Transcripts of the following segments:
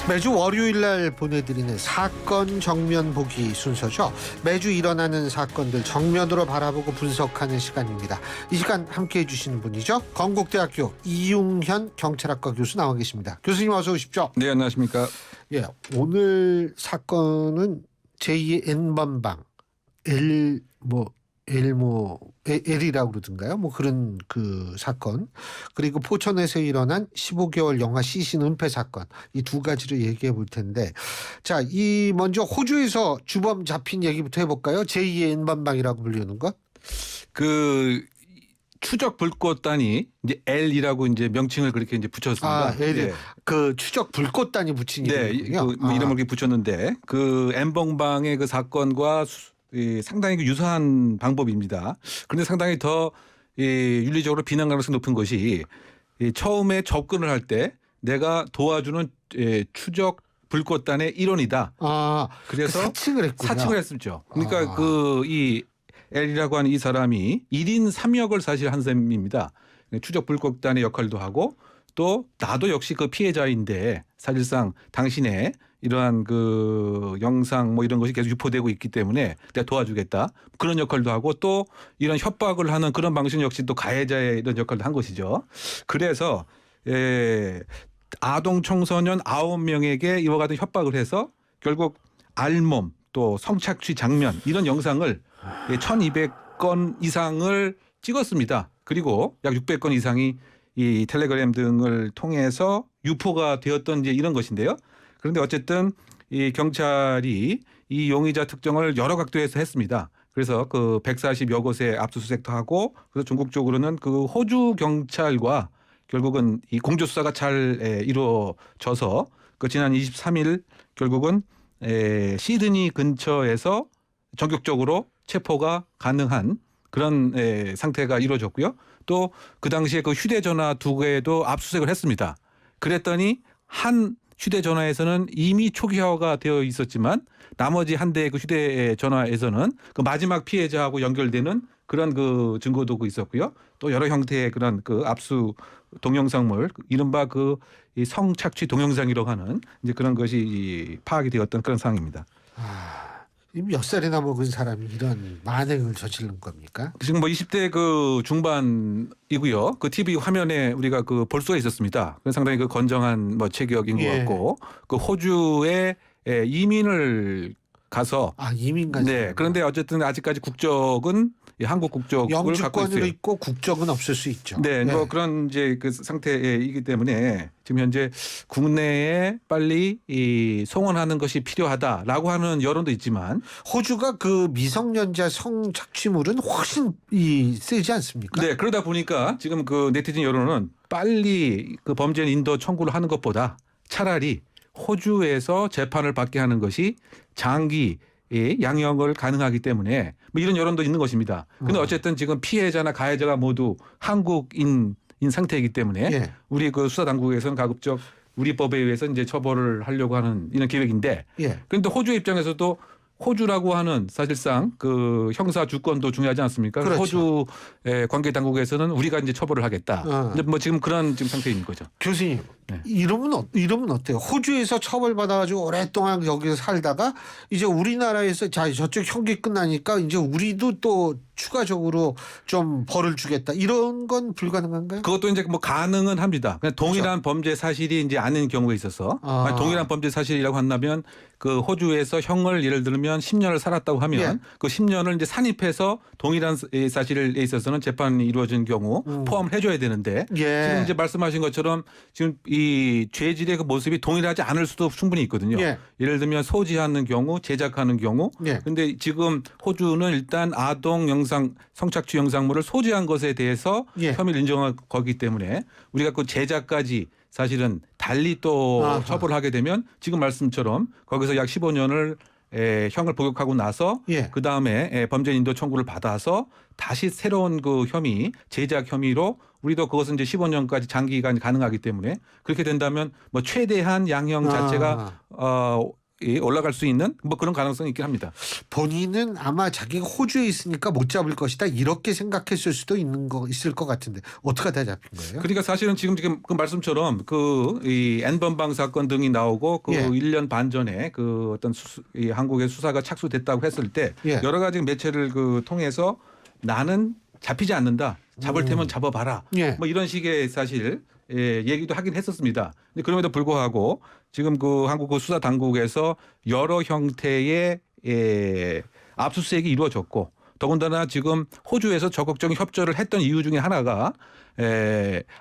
매주 월요일 날 보내드리는 사건 정면 보기 순서죠. 매주 일어나는 사건들 정면으로 바라보고 분석하는 시간입니다. 이 시간 함께해 주시는 분이죠. 건국대학교 이웅현 경찰학과 교수 나와 계십니다. 교수님 어서 오십시오. 네, 안녕하십니까. 예, 오늘 사건은 제2의 N번방 L이라고 그러던가요? 뭐 그런 그 사건, 그리고 포천에서 일어난 15개월 영아 시신 은폐 사건, 이 두 가지를 얘기해 볼 텐데, 자, 이 먼저 호주에서 주범 잡힌 얘기부터 해볼까요? 제2의 N번방이라고 불리는 것. 그 추적 불꽃단이 이제 L이라고 이제 명칭을 그렇게 이제 붙였습니다. 아, L, 네. 그 추적 불꽃단이 붙인 네, 이름이군요. 뭐 이름을 이렇게 붙였는데 그 N번방의 그 사건과 상당히 그 유사한 방법입니다. 그런데 상당히 더 윤리적으로 비난 가능성이 높은 것이 처음에 접근을 할 때 내가 도와주는 추적 불꽃단의 일원이다. 아, 그래서 사칭을 했군요. 사칭을 했었죠. 그러니까 이 L이라고 하는 이 사람이 1인 3역을 사실 한 셈입니다. 추적 불꽃단의 역할도 하고 또 나도 역시 그 피해자인데 사실상 당신의 이러한 그 영상 뭐 이런 것이 계속 유포되고 있기 때문에 내가 도와주겠다. 그런 역할도 하고 또 이런 협박을 하는 그런 방식 역시 또 가해자의 이런 역할도 한 것이죠. 그래서 아동 청소년 9명에게 이와 같은 협박을 해서 결국 알몸 또 성착취 장면 이런 영상을 1200건 이상을 찍었습니다. 그리고 약 600건 이상이 이 텔레그램 등을 통해서 유포가 되었던 이제 이런 것인데요. 그런데 어쨌든 이 경찰이 이 용의자 특정을 여러 각도에서 했습니다. 그래서 그 140여 곳에 압수수색도 하고 그래서 전국적으로는 그 호주 경찰과 결국은 이 공조 수사가 잘 이루어져서 그 지난 23일 결국은 시드니 근처에서 전격적으로 체포가 가능한 그런 상태가 이루어졌고요. 또 그 당시에 그 휴대전화 2개도 압수수색을 했습니다. 그랬더니 한 휴대전화에서는 이미 초기화가 되어 있었지만 나머지 한 대의 그 휴대전화에서는 그 마지막 피해자하고 연결되는 그런 그 증거도 있었고요. 또 여러 형태의 그런 그 압수 동영상물, 이른바 그 이 성착취 동영상이라고 하는 이제 그런 것이 파악이 되었던 그런 상황입니다. 몇 살이나 먹은 사람이 이런 만행을 저지른 겁니까? 지금 뭐 20대 그 중반이고요. 그 TV 화면에 우리가 그 볼 수가 있었습니다. 상당히 그 건정한 뭐 체격인 것 같고 그 호주에 이민을 가서 이민 간 네. 그런데 어쨌든 아직까지 국적은 한국 국적을 갖고 영주권으로 있어요. 있고 국적은 없을 수 있죠. 네, 뭐 그런 이제 그 상태이기 때문에 지금 현재 국내에 빨리 이 송원하는 것이 필요하다라고 하는 여론도 있지만 호주가 그 미성년자 성착취물은 훨씬 세지 않습니까? 네, 그러다 보니까 지금 그 네티즌 여론은 빨리 그 범죄 인도 청구를 하는 것보다 차라리 호주에서 재판을 받게 하는 것이 장기 양형을 가능하기 때문에 뭐 이런 여론도 있는 것입니다. 그런데 어쨌든 지금 피해자나 가해자가 모두 한국인 상태이기 때문에 우리 그 수사 당국에서는 가급적 우리 법에 의해서 이제 처벌을 하려고 하는 이런 계획인데 그런데 호주 입장에서도 호주라고 하는 사실상 그 형사 주권도 중요하지 않습니까? 그렇죠. 호주 관계 당국에서는 우리가 이제 처벌을 하겠다. 이제 뭐 지금 그런 지금 상태인 거죠. 교수님, 이름은 어때요? 호주에서 처벌받아가지고 오랫동안 여기서 살다가 이제 우리나라에서 저쪽 형기 끝나니까 이제 우리도 또 추가적으로 좀 벌을 주겠다. 이런 건 불가능한가요? 그것도 이제 뭐 가능은 합니다. 그냥 동일한 범죄 사실이 이제 아닌 경우에 있어서 동일한 범죄 사실이라고 한다면 그 호주에서 형을 예를 들면 10년을 살았다고 하면 그 10년을 이제 산입해서 동일한 사실에 있어서는 재판이 이루어진 경우 포함을 해줘야 되는데 지금 이제 말씀하신 것처럼 지금 이 죄질의 그 모습이 동일하지 않을 수도 충분히 있거든요. 예를 들면 소지하는 경우, 제작하는 경우. 그런데 지금 호주는 일단 아동 영상, 성착취 영상물을 소지한 것에 대해서 혐의를 인정한 거기 때문에 우리가 그 제작까지 사실은 달리 또 처벌을 하게 되면 지금 말씀처럼 거기서 약 15년을 형을 복역하고 나서 그 다음에 범죄 인도 청구를 받아서 다시 새로운 그 혐의, 제작 혐의로 우리도 그것은 이제 15년까지 장기간이 가능하기 때문에 그렇게 된다면 뭐 최대한 양형 자체가 올라갈 수 있는 뭐 그런 가능성이 있긴 합니다. 본인은 아마 자기가 호주에 있으니까 못 잡을 것이다 이렇게 생각했을 수도 있을 것 같은데 어떻게 다 잡힌 거예요? 그러니까 사실은 지금 그 말씀처럼 이 N번방 사건 등이 나오고 그 예. 1년 반 전에 그 어떤 이 한국의 수사가 착수됐다고 했을 때 예. 여러 가지 매체를 통해서 나는 잡히지 않는다. 잡을 테면 잡아봐라. 예. 뭐 이런 식의 사실 얘기도 하긴 했었습니다. 근데 그럼에도 불구하고 지금 그 한국 그 수사 당국에서 여러 형태의 압수수색이 이루어졌고 더군다나 지금 호주에서 적극적인 협조를 했던 이유 중에 하나가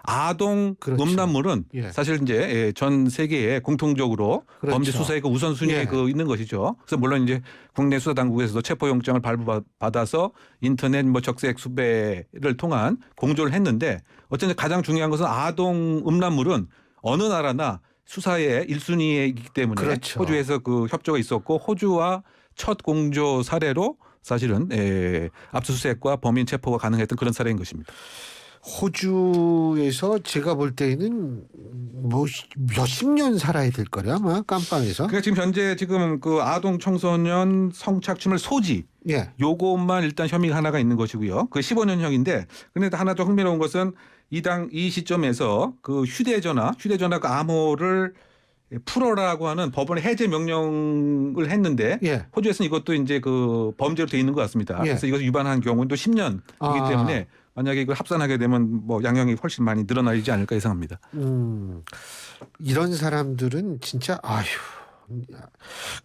아동 그렇죠. 음란물은 예. 사실 이제 전 세계에 공통적으로 그렇죠. 범죄 수사의 그 우선순위에 예. 있는 것이죠. 그래서 물론 이제 국내 수사 당국에서도 체포영장을 발부받아서 인터넷 뭐 적색 수배를 통한 공조를 했는데 어쨌든 가장 중요한 것은 아동 음란물은 어느 나라나 수사의 1순위에 있기 때문에 그렇죠. 호주에서 그 협조가 있었고 호주와 첫 공조 사례로 사실은 압수수색과 범인 체포가 가능했던 그런 사례인 것입니다. 호주에서 제가 볼 때는 뭐 몇십 년 살아야 될 거래 아마 깜빵에서. 그러니까 지금 현재 지금 그 아동 청소년 성착취물 소지 예. 요것만 일단 혐의가 하나가 있는 것이고요. 그 15년형인데 근데 하나 좀 흥미로운 것은 이 시점에서 그 휴대전화 그 암호를 풀어라고 하는 법원의 해제 명령을 했는데 예. 호주에서는 이것도 이제 그 범죄로 돼 있는 것 같습니다. 예. 그래서 이것을 위반한 경우는 또 10년이기 때문에 만약에 이걸 합산하게 되면 뭐 양형이 훨씬 많이 늘어나지 않을까 예상합니다. 이런 사람들은 진짜 아휴.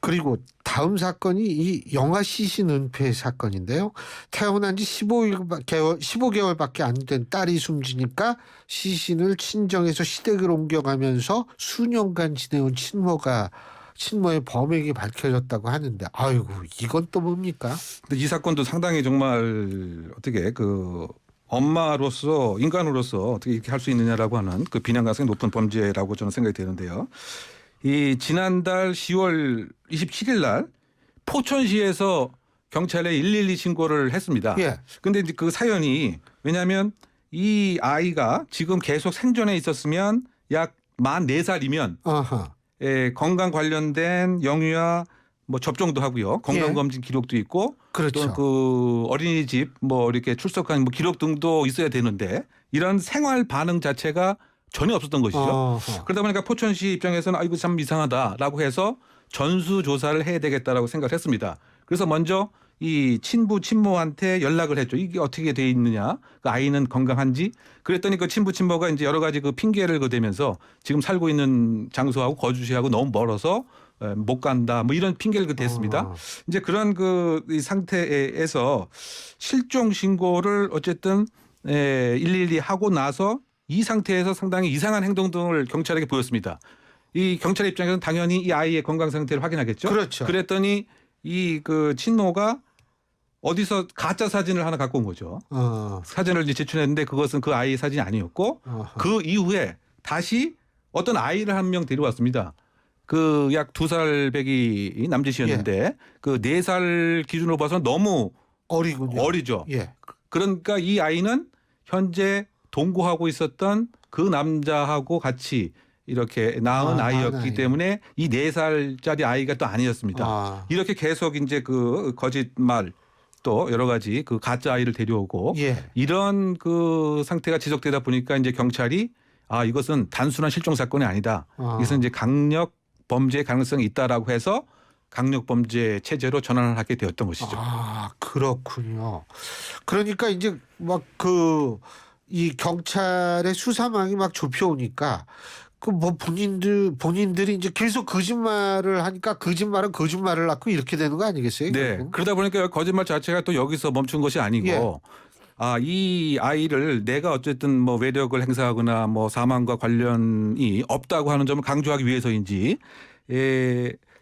그리고 다음 사건이 이 영아 시신 은폐 사건인데요. 태어난 지 15개월밖에 안 된 딸이 숨지니까 시신을 친정에서 시댁으로 옮겨가면서 수년간 지내온 친모의 범행이 밝혀졌다고 하는데 아이고 이건 또 뭡니까? 근데 이 사건도 상당히 정말 어떻게 그 엄마로서 인간으로서 어떻게 이렇게 할 수 있느냐라고 하는 그 비난 가능성이 높은 범죄라고 저는 생각이 되는데요. 이 지난달 10월 27일 날 포천시에서 경찰에 112 신고를 했습니다. 예. 근데 이제 그 사연이 왜냐하면 이 아이가 지금 계속 생존해 있었으면 약 만 4살이면 아하. 건강 관련된 영유아 뭐 접종도 하고요. 건강검진 기록도 있고 그렇죠. 또 그 어린이집 뭐 이렇게 출석한 뭐 기록 등도 있어야 되는데 이런 생활 반응 자체가 전혀 없었던 것이죠. 어허. 그러다 보니까 포천시 입장에서는 이거 참 이상하다라고 해서 전수조사를 해야 되겠다라고 생각을 했습니다. 그래서 먼저 이 친모한테 연락을 했죠. 이게 어떻게 돼 있느냐, 그 아이는 건강한지. 그랬더니 그 친모가 이제 여러 가지 그 핑계를 대면서 지금 살고 있는 장소하고 거주지하고 너무 멀어서 못 간다, 뭐 이런 핑계를 댔습니다. 이제 그런 이 상태에서 실종 신고를 어쨌든 112 하고 나서 이 상태에서 상당히 이상한 행동 등을 경찰에게 보였습니다. 이 경찰 입장에서는 당연히 이 아이의 건강 상태를 확인하겠죠. 그렇죠. 그랬더니 이 그 친모가 어디서 가짜 사진을 하나 갖고 온 거죠. 사진을 이제 제출했는데 그것은 그 아이의 사진이 아니었고 그 이후에 다시 어떤 아이를 한 명 데려왔습니다. 그 약 2살 배기 남짓이었는데 그 4살 기준으로 봐서 너무 어리죠. 예. 그러니까 이 아이는 현재 동거하고 있었던 그 남자하고 같이 이렇게 낳은 아이였기 때문에 이 4살짜리 아이가 또 아니었습니다. 이렇게 계속 이제 그 거짓말 또 여러 가지 그 가짜 아이를 데려오고 이런 그 상태가 지속되다 보니까 이제 경찰이 이것은 단순한 실종 사건이 아니다. 이것은 이제 강력 범죄의 가능성이 있다라고 해서 강력 범죄 체제로 전환을 하게 되었던 것이죠. 그렇군요. 그러니까 이제 막 이 경찰의 수사망이 막 좁혀오니까 그 뭐 본인들이 이제 계속 거짓말을 하니까 거짓말은 거짓말을 낳고 이렇게 되는 거 아니겠어요? 네. 결국? 그러다 보니까 거짓말 자체가 또 여기서 멈춘 것이 아니고 이 아이를 내가 어쨌든 뭐 외력을 행사하거나 뭐 사망과 관련이 없다고 하는 점을 강조하기 위해서인지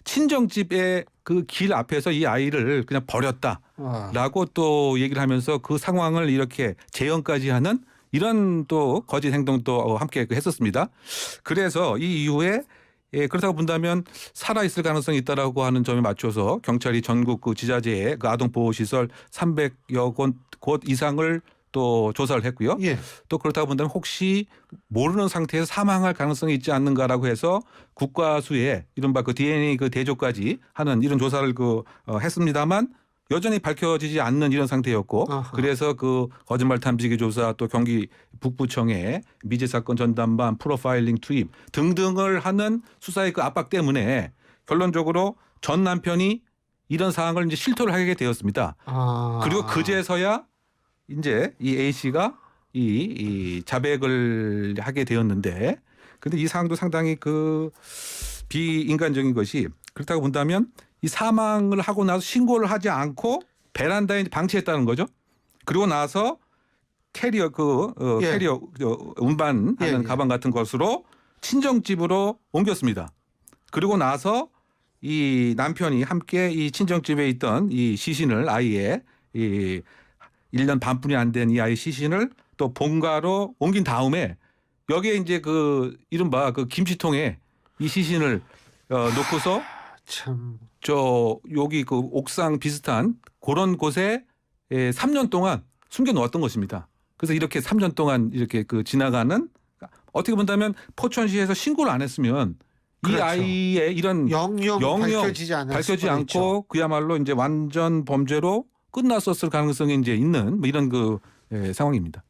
친정집의 그 길 앞에서 이 아이를 그냥 버렸다라고 또 얘기를 하면서 그 상황을 이렇게 재현까지 하는 이런 또 거짓 행동도 함께 했었습니다. 그래서 이 이후에 그렇다고 본다면 살아있을 가능성이 있다라고 하는 점에 맞춰서 경찰이 전국 그 지자체의 그 아동보호시설 300여 곳 이상을 또 조사를 했고요. 예. 또 그렇다고 본다면 혹시 모르는 상태에서 사망할 가능성이 있지 않는가라고 해서 국과수에 이른바 그 DNA 그 대조까지 하는 이런 조사를 했습니다만 여전히 밝혀지지 않는 이런 상태였고 아하. 그래서 그 거짓말 탐지기 조사 또 경기 북부청의 미제 사건 전담반 프로파일링 투입 등등을 하는 수사의 그 압박 때문에 결론적으로 전 남편이 이런 사항을 이제 실토를 하게 되었습니다. 그리고 그제서야 이제 이 A 씨가 이 자백을 하게 되었는데, 근데 이 사항도 상당히 그 비인간적인 것이 그렇다고 본다면 이 사망을 하고 나서 신고를 하지 않고 베란다에 방치했다는 거죠. 그리고 나서 캐리어 예. 캐리어 운반하는 예, 예. 가방 같은 것으로 친정집으로 옮겼습니다. 그리고 나서 이 남편이 함께 이 친정집에 있던 이 시신을 아이의 이 1년 반뿐이 안 된 이 아이 시신을 또 본가로 옮긴 다음에 여기에 이제 그 이른바 그 김치통에 이 시신을 놓고서 참. 저 여기 그 옥상 비슷한 그런 곳에 3년 동안 숨겨 놓았던 것입니다. 그래서 이렇게 3년 동안 이렇게 그 지나가는 어떻게 본다면 포천시에서 신고를 안 했으면 그렇죠. 이 아이의 이런 영영 밝혀지지 밝혀지지 않고 그야말로 이제 완전 범죄로 끝났었을 가능성이 이제 있는 뭐 이런 그 상황입니다.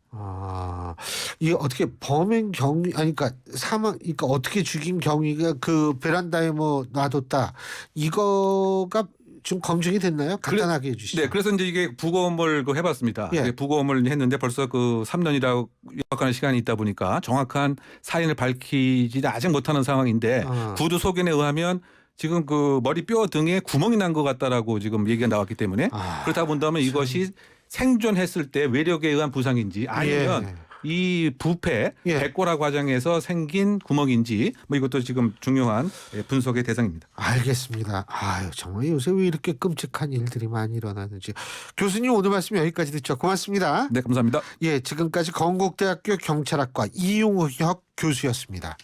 이게 어떻게 범행 경위 아니 그러니까 사망 그러니까 어떻게 죽인 경위가 그 베란다에 뭐 놔뒀다 이거가 좀 검증이 됐나요? 간단하게 해주시죠. 네, 그래서 이제 이게 부검을 해봤습니다. 예. 부검을 했는데 벌써 그 3년이라고 약간의 시간이 있다 보니까 정확한 사인을 밝히지 아직 못하는 상황인데 구두 소견에 의하면 지금 그 머리 뼈 등에 구멍이 난 것 같다라고 지금 얘기가 나왔기 때문에 그렇다 본다면 이것이 생존했을 때 외력에 의한 부상인지 아니면 예. 이 부패 예. 백골화 과정에서 생긴 구멍인지 뭐 이것도 지금 중요한 분석의 대상입니다. 알겠습니다. 정말 요새 왜 이렇게 끔찍한 일들이 많이 일어나는지. 교수님 오늘 말씀 여기까지 듣죠. 고맙습니다. 네, 감사합니다. 예, 지금까지 건국대학교 경찰학과 이용혁 교수였습니다.